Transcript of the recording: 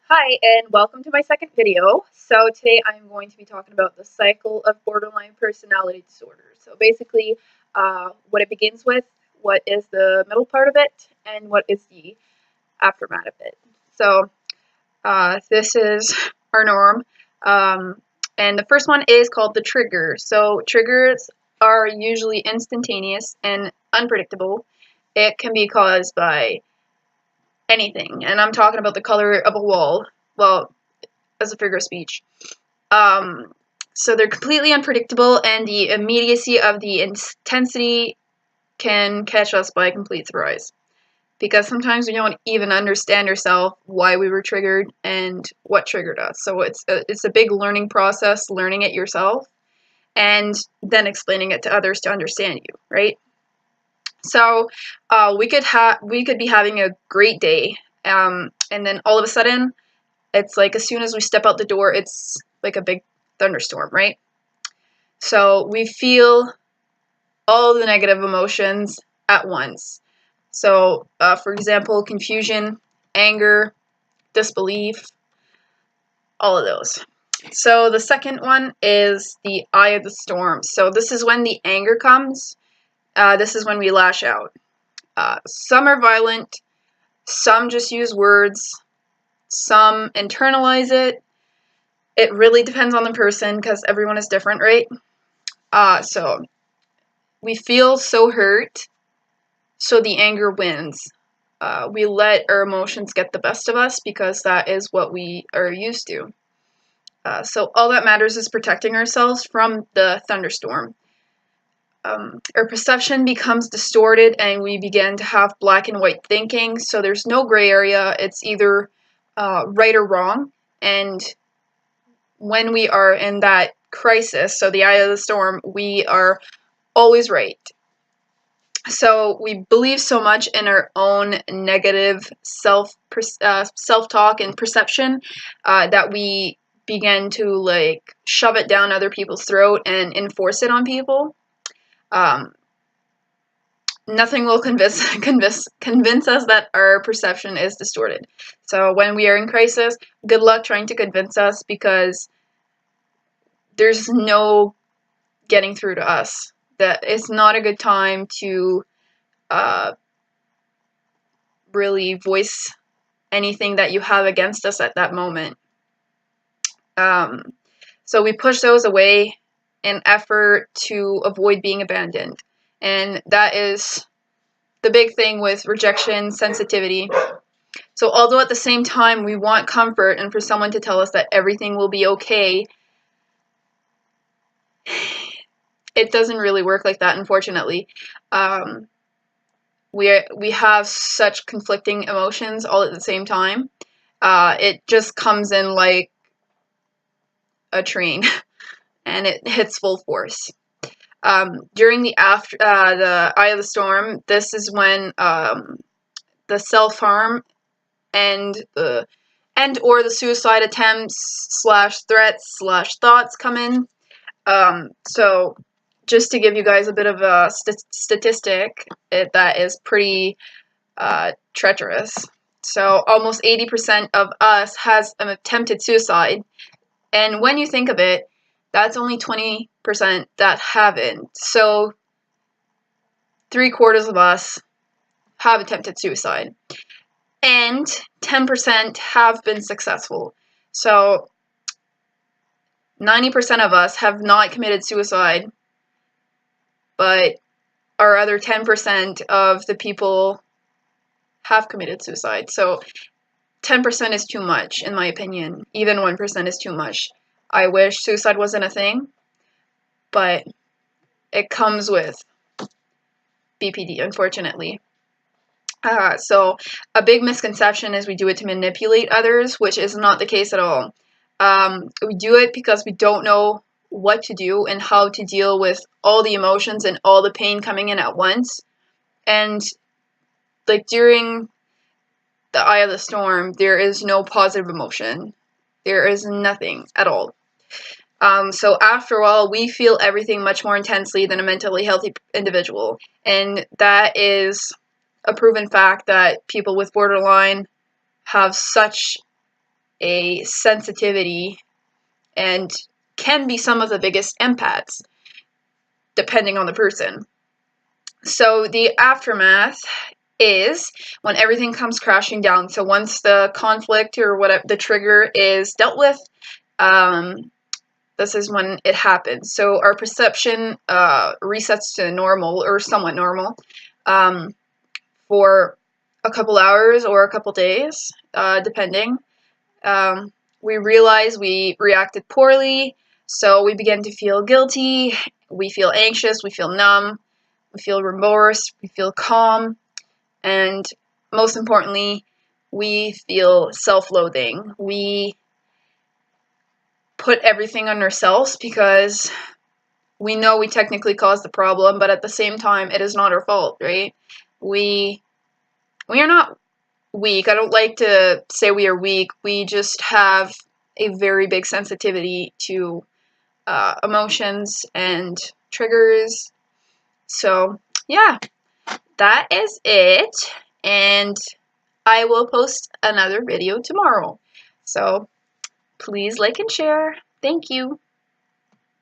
Hi, and welcome to my second video. So today I'm going to be talking about the cycle of borderline personality disorder. So basically, what it begins with, what is the middle part of it, and what is the aftermath of it. So this is our norm. And the first one is called the trigger. So triggers are usually instantaneous and unpredictable. It can be caused by anything, and I'm talking about the color of a wall. Well, as a figure of speech. Um, so they're completely unpredictable, and the immediacy of the intensity can catch us by complete surprise. Because sometimes we don't even understand ourselves why we were triggered and what triggered us. So it's a big learning process, learning it yourself, and then explaining it to others to understand you, right? So we could be having a great day, and then all of a sudden it's like as soon as we step out the door, it's like a big thunderstorm, right? So we feel all the negative emotions at once. So, for example, confusion, anger, disbelief, all of those. So the second one is the eye of the storm. So this is when the anger comes. This is when we lash out. Some are violent, some just use words, some internalize it. It really depends on the person because everyone is different, right? So we feel so hurt, so the anger wins. We let our emotions get the best of us because that is what we are used to. So all that matters is protecting ourselves from the thunderstorm. Our perception becomes distorted and we begin to have black and white thinking, so there's no gray area. It's either right or wrong. And when we are in that crisis, so the eye of the storm, we are always right. So we believe so much in our own negative self-talk and perception that we begin to like shove it down other people's throat and enforce it on people. Um, Nothing will convince us that our perception is distorted. So when we are in crisis, good luck trying to convince us because there's no getting through to us. That it's not a good time to uh, really voice anything that you have against us at that moment. Um, so we push those away in effort to avoid being abandoned. And that is the big thing with rejection sensitivity. So although at the same time we want comfort and for someone to tell us that everything will be okay, it doesn't really work like that, unfortunately. Um, we have such conflicting emotions all at the same time. It just comes in like a train, and it hits full force. During the eye of the storm, this is when the self harm and the suicide attempts slash threats slash thoughts come in. So just to give you guys a bit of a statistic, that is pretty treacherous. So almost 80% of us has an attempted suicide, and when you think of it, that's only 20% that haven't. So 3/4 of us have attempted suicide, and 10% have been successful. So 90% of us have not committed suicide, but our other 10% of the people have committed suicide. So 10% is too much, in my opinion. Even 1% is too much. I wish suicide wasn't a thing, but it comes with BPD, unfortunately. So a big misconception is we do it to manipulate others, which is not the case at all. We do it because we don't know what to do and how to deal with all the emotions and all the pain coming in at once. And like during the eye of the storm, there is no positive emotion. There is nothing at all. So after all, we feel everything much more intensely than a mentally healthy individual. And that is a proven fact that people with borderline have such a sensitivity and can be some of the biggest empaths, depending on the person. So the aftermath is when everything comes crashing down. So once the conflict or whatever the trigger is dealt with, this is when it happens. So our perception resets to normal or somewhat normal for a couple hours or a couple days, depending. We realize we reacted poorly, so we begin to feel guilty, we feel anxious, we feel numb, we feel remorse, we feel calm, and most importantly, we feel self-loathing. We put everything on ourselves because we know we technically caused the problem, but at the same time, it is not our fault, right? We are not weak. I don't like to say we are weak. We just have a very big sensitivity to emotions and triggers. So, yeah, that is it. And I will post another video tomorrow. So, please like and share. Thank you.